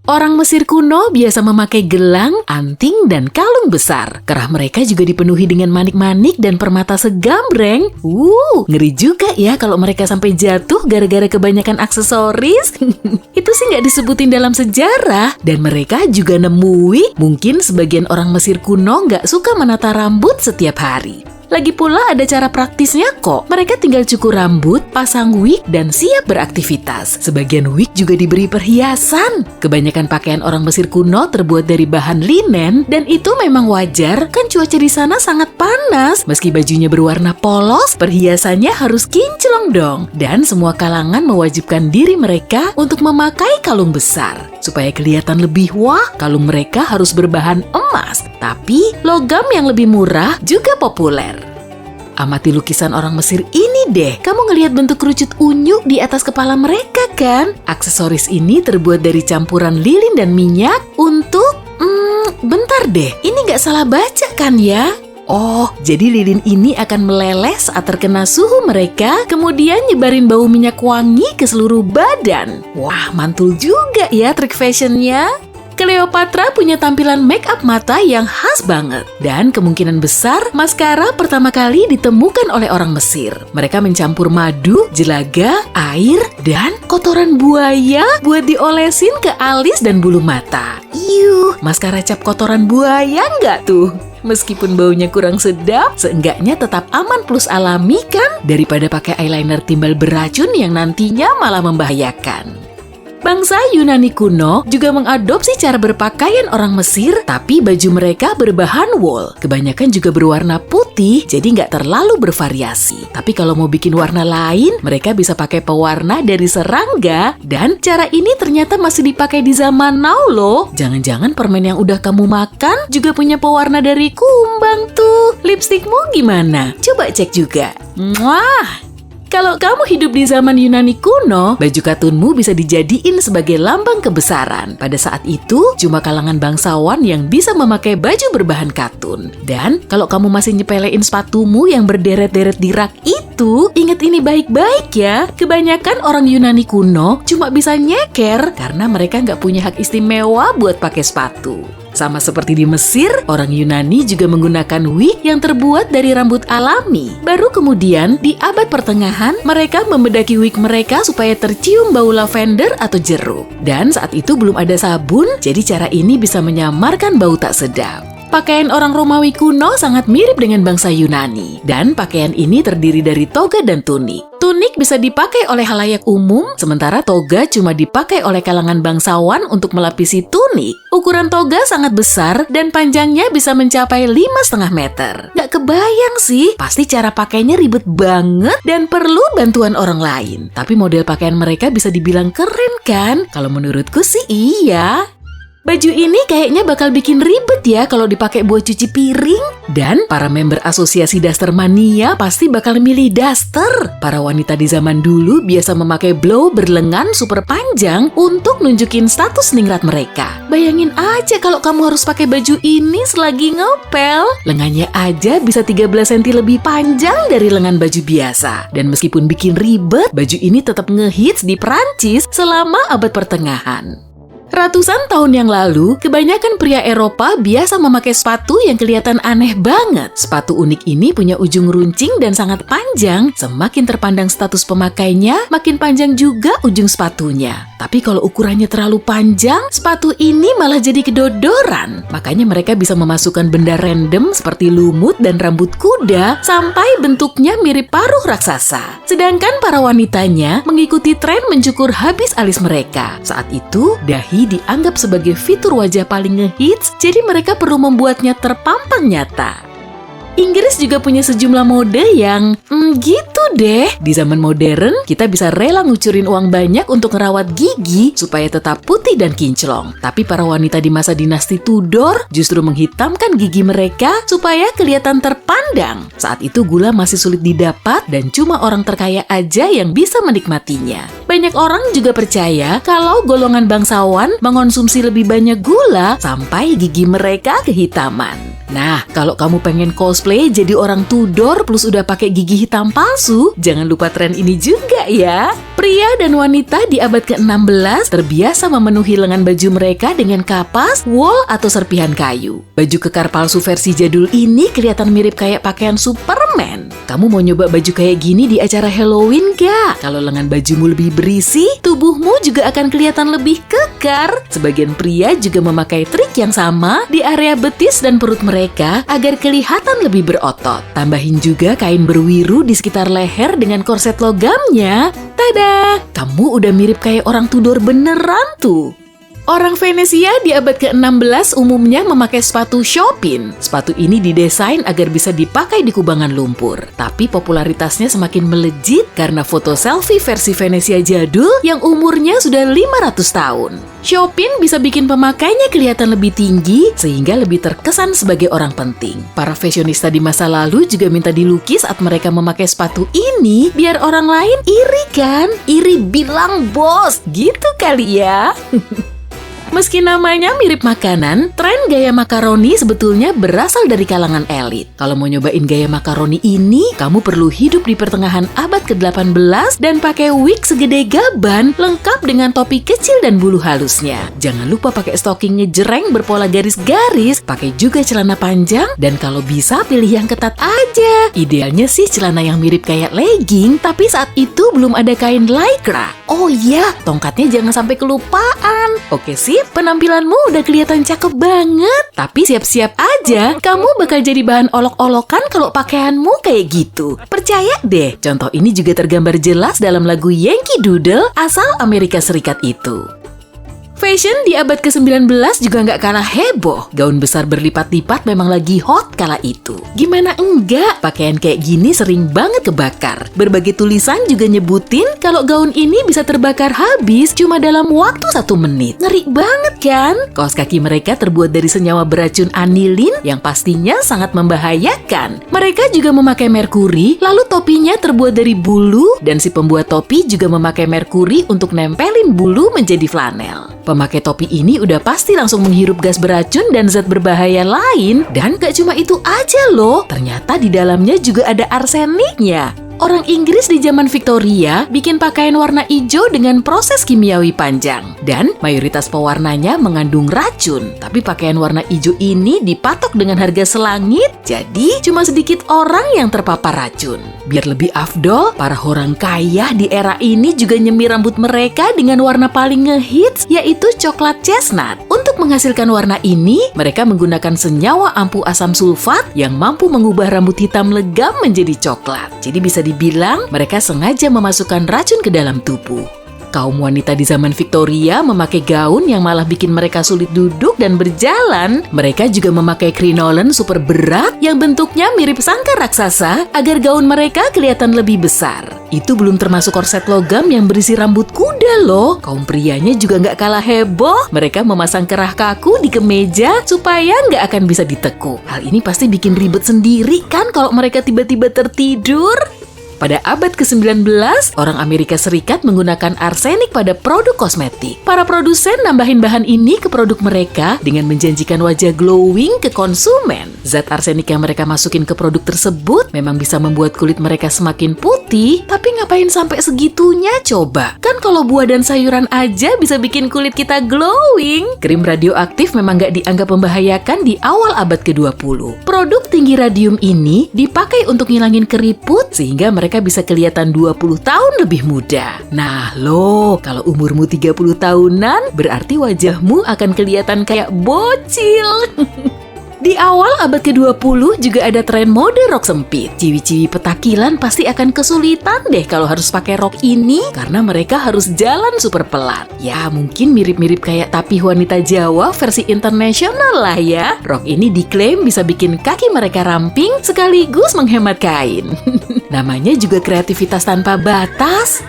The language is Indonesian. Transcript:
Orang Mesir kuno biasa memakai gelang, anting, dan kalung besar. Kerah mereka juga dipenuhi dengan manik-manik dan permata segambreng. Ngeri juga ya kalau mereka sampai jatuh gara-gara kebanyakan aksesoris. Itu sih nggak disebutin dalam sejarah. Dan mereka juga nemui, mungkin sebagian orang Mesir kuno nggak suka menata rambut setiap hari. Lagi pula ada cara praktisnya kok. Mereka tinggal cukur rambut, pasang wig, dan siap beraktivitas. Sebagian wig juga diberi perhiasan. Kebanyakan pakaian orang Mesir kuno terbuat dari bahan linen, dan itu memang wajar, kan cuaca di sana sangat panas. Meski bajunya berwarna polos, perhiasannya harus kinclong dong. Dan semua kalangan mewajibkan diri mereka untuk memakai kalung besar. Supaya kelihatan lebih wah, kalung mereka harus berbahan emas. Tapi logam yang lebih murah juga populer. Amati lukisan orang Mesir ini deh. Kamu ngelihat bentuk kerucut unyu di atas kepala mereka kan? Aksesoris ini terbuat dari campuran lilin dan minyak untuk... bentar deh. Ini nggak salah baca kan ya? Oh, jadi lilin ini akan meleleh saat terkena suhu mereka, kemudian nyebarin bau minyak wangi ke seluruh badan. Wah, mantul juga ya trik fashionnya. Cleopatra punya tampilan make up mata yang khas banget. Dan kemungkinan besar maskara pertama kali ditemukan oleh orang Mesir. Mereka mencampur madu, jelaga, air, dan kotoran buaya buat diolesin ke alis dan bulu mata. Maskara cap kotoran buaya nggak tuh? Meskipun baunya kurang sedap, seenggaknya tetap aman plus alami kan? Daripada pakai eyeliner timbal beracun yang nantinya malah membahayakan. Bangsa Yunani kuno juga mengadopsi cara berpakaian orang Mesir, tapi baju mereka berbahan wool. Kebanyakan juga berwarna putih, jadi nggak terlalu bervariasi. Tapi kalau mau bikin warna lain, mereka bisa pakai pewarna dari serangga. Dan cara ini ternyata masih dipakai di zaman now loh. Jangan-jangan permen yang udah kamu makan juga punya pewarna dari kumbang tuh. Lipstikmu gimana? Coba cek juga. Mwah! Kalau kamu hidup di zaman Yunani kuno, baju katunmu bisa dijadiin sebagai lambang kebesaran. Pada saat itu, cuma kalangan bangsawan yang bisa memakai baju berbahan katun. Dan kalau kamu masih nyepelein sepatumu yang berderet-deret di rak itu, ingat ini baik-baik ya. Kebanyakan orang Yunani kuno cuma bisa nyeker karena mereka nggak punya hak istimewa buat pakai sepatu. Sama seperti di Mesir, orang Yunani juga menggunakan wig yang terbuat dari rambut alami. Baru kemudian, di abad pertengahan, mereka membedaki wig mereka supaya tercium bau lavender atau jeruk. Dan saat itu belum ada sabun, jadi cara ini bisa menyamarkan bau tak sedap. Pakaian orang Romawi kuno sangat mirip dengan bangsa Yunani. Dan pakaian ini terdiri dari toga dan tunik. Tunik bisa dipakai oleh khalayak umum, sementara toga cuma dipakai oleh kalangan bangsawan untuk melapisi tunik. Ukuran toga sangat besar dan panjangnya bisa mencapai 5,5 meter. Gak kebayang sih, pasti cara pakainya ribet banget dan perlu bantuan orang lain. Tapi model pakaian mereka bisa dibilang keren kan? Kalau menurutku sih iya. Baju ini kayaknya bakal bikin ribet ya kalau dipakai buat cuci piring. Dan para member asosiasi daster mania pasti bakal milih daster. Para wanita di zaman dulu biasa memakai blow berlengan super panjang untuk nunjukin status ningrat mereka. Bayangin aja kalau kamu harus pakai baju ini selagi ngepel. Lengannya aja bisa 13 cm lebih panjang dari lengan baju biasa. Dan meskipun bikin ribet, baju ini tetap ngehits di Prancis selama abad pertengahan. Ratusan tahun yang lalu, kebanyakan pria Eropa biasa memakai sepatu yang kelihatan aneh banget. Sepatu unik ini punya ujung runcing dan sangat panjang. Semakin terpandang status pemakainya, makin panjang juga ujung sepatunya. Tapi kalau ukurannya terlalu panjang, sepatu ini malah jadi kedodoran. Makanya mereka bisa memasukkan benda random seperti lumut dan rambut kuda sampai bentuknya mirip paruh raksasa. Sedangkan para wanitanya mengikuti tren mencukur habis alis mereka. Saat itu, dahi dianggap sebagai fitur wajah paling ngehits, jadi mereka perlu membuatnya terpampang nyata. Inggris juga punya sejumlah mode yang gitu deh. Di zaman modern, kita bisa rela ngucurin uang banyak untuk ngerawat gigi supaya tetap putih dan kinclong. Tapi para wanita di masa dinasti Tudor justru menghitamkan gigi mereka supaya kelihatan terpandang. Saat itu gula masih sulit didapat dan cuma orang terkaya aja yang bisa menikmatinya. Banyak orang juga percaya kalau golongan bangsawan mengonsumsi lebih banyak gula sampai gigi mereka kehitaman. Nah, kalau kamu pengen cosplay jadi orang Tudor plus udah pakai gigi hitam palsu, jangan lupa tren ini juga ya. Pria dan wanita di abad ke-16 terbiasa memenuhi lengan baju mereka dengan kapas, wool, atau serpihan kayu. Baju kekar palsu versi jadul ini kelihatan mirip kayak pakaian Superman. Kamu mau nyoba baju kayak gini di acara Halloween gak? Kalau lengan bajumu lebih berisi, tubuhmu juga akan kelihatan lebih kekar. Sebagian pria juga memakai trik yang sama di area betis dan perut mereka agar kelihatan lebih berotot. Tambahin juga kain berwiru di sekitar leher dengan korset logamnya. Tada! Kamu udah mirip kayak orang Tudor beneran tuh. Orang Venesia di abad ke-16 umumnya memakai sepatu Chopin. Sepatu ini didesain agar bisa dipakai di kubangan lumpur. Tapi popularitasnya semakin melejit karena foto selfie versi Venesia jadul yang umurnya sudah 500 tahun. Chopin bisa bikin pemakainya kelihatan lebih tinggi sehingga lebih terkesan sebagai orang penting. Para fashionista di masa lalu juga minta dilukis saat mereka memakai sepatu ini biar orang lain iri kan? Iri bilang bos, gitu kali ya. Meski namanya mirip makanan, tren gaya makaroni sebetulnya berasal dari kalangan elit. Kalau mau nyobain gaya makaroni ini, kamu perlu hidup di pertengahan abad ke-18 dan pakai wig segede gaban lengkap dengan topi kecil dan bulu halusnya. Jangan lupa pakai stocking ngejreng berpola garis-garis, pakai juga celana panjang, dan kalau bisa pilih yang ketat aja. Idealnya sih celana yang mirip kayak legging, tapi saat itu belum ada kain lycra. Oh iya, tongkatnya jangan sampai kelupaan. Oke sih, penampilanmu udah kelihatan cakep banget. Tapi siap-siap aja, kamu bakal jadi bahan olok-olokan kalau pakaianmu kayak gitu. Percaya deh, contoh ini juga tergambar jelas dalam lagu Yankee Doodle asal Amerika Serikat itu. Fashion di abad ke-19 juga nggak kalah heboh. Gaun besar berlipat-lipat memang lagi hot kala itu. Gimana enggak? Pakaian kayak gini sering banget kebakar. Berbagai tulisan juga nyebutin kalau gaun ini bisa terbakar habis cuma dalam waktu 1 menit. Ngeri banget kan? Kaos kaki mereka terbuat dari senyawa beracun anilin yang pastinya sangat membahayakan. Mereka juga memakai merkuri, lalu topinya terbuat dari bulu, dan si pembuat topi juga memakai merkuri untuk nempelin bulu menjadi flanel. Pemakai topi ini udah pasti langsung menghirup gas beracun dan zat berbahaya lain. Dan gak cuma itu aja loh, ternyata di dalamnya juga ada arseniknya. Orang Inggris di zaman Victoria bikin pakaian warna hijau dengan proses kimiawi panjang. Dan mayoritas pewarnanya mengandung racun. Tapi pakaian warna hijau ini dipatok dengan harga selangit, jadi cuma sedikit orang yang terpapar racun. Biar lebih afdol, para orang kaya di era ini juga nyemir rambut mereka dengan warna paling ngehits, yaitu coklat chestnut. Untuk menghasilkan warna ini, mereka menggunakan senyawa ampuh asam sulfat yang mampu mengubah rambut hitam legam menjadi coklat. Jadi bisa dibilang mereka sengaja memasukkan racun ke dalam tubuh. Kaum wanita di zaman Victoria memakai gaun yang malah bikin mereka sulit duduk dan berjalan. Mereka juga memakai krinolen super berat yang bentuknya mirip sangkar raksasa agar gaun mereka kelihatan lebih besar. Itu belum termasuk korset logam yang berisi rambut kuda loh. Kaum prianya juga nggak kalah heboh. Mereka memasang kerah kaku di kemeja supaya nggak akan bisa ditekuk. Hal ini pasti bikin ribet sendiri kan kalau mereka tiba-tiba tertidur. Pada abad ke-19, orang Amerika Serikat menggunakan arsenik pada produk kosmetik. Para produsen nambahin bahan ini ke produk mereka dengan menjanjikan wajah glowing ke konsumen. Zat arsenik yang mereka masukin ke produk tersebut memang bisa membuat kulit mereka semakin putih, tapi ngapain sampai segitunya coba? Kan kalau buah dan sayuran aja bisa bikin kulit kita glowing. Krim radioaktif memang nggak dianggap membahayakan di awal abad ke-20. Produk tinggi radium ini dipakai untuk ngilangin keriput sehingga mereka bisa kelihatan 20 tahun lebih muda. Nah loh, kalau umurmu 30 tahunan, berarti wajahmu akan kelihatan kayak bocil. Di awal abad ke-20 juga ada tren mode rok sempit. Ciwi-ciwi petakilan pasti akan kesulitan deh kalau harus pakai rok ini karena mereka harus jalan super pelan. Ya mungkin mirip-mirip kayak tapih wanita Jawa versi internasional lah ya. Rok ini diklaim bisa bikin kaki mereka ramping sekaligus menghemat kain. Namanya juga kreativitas tanpa batas.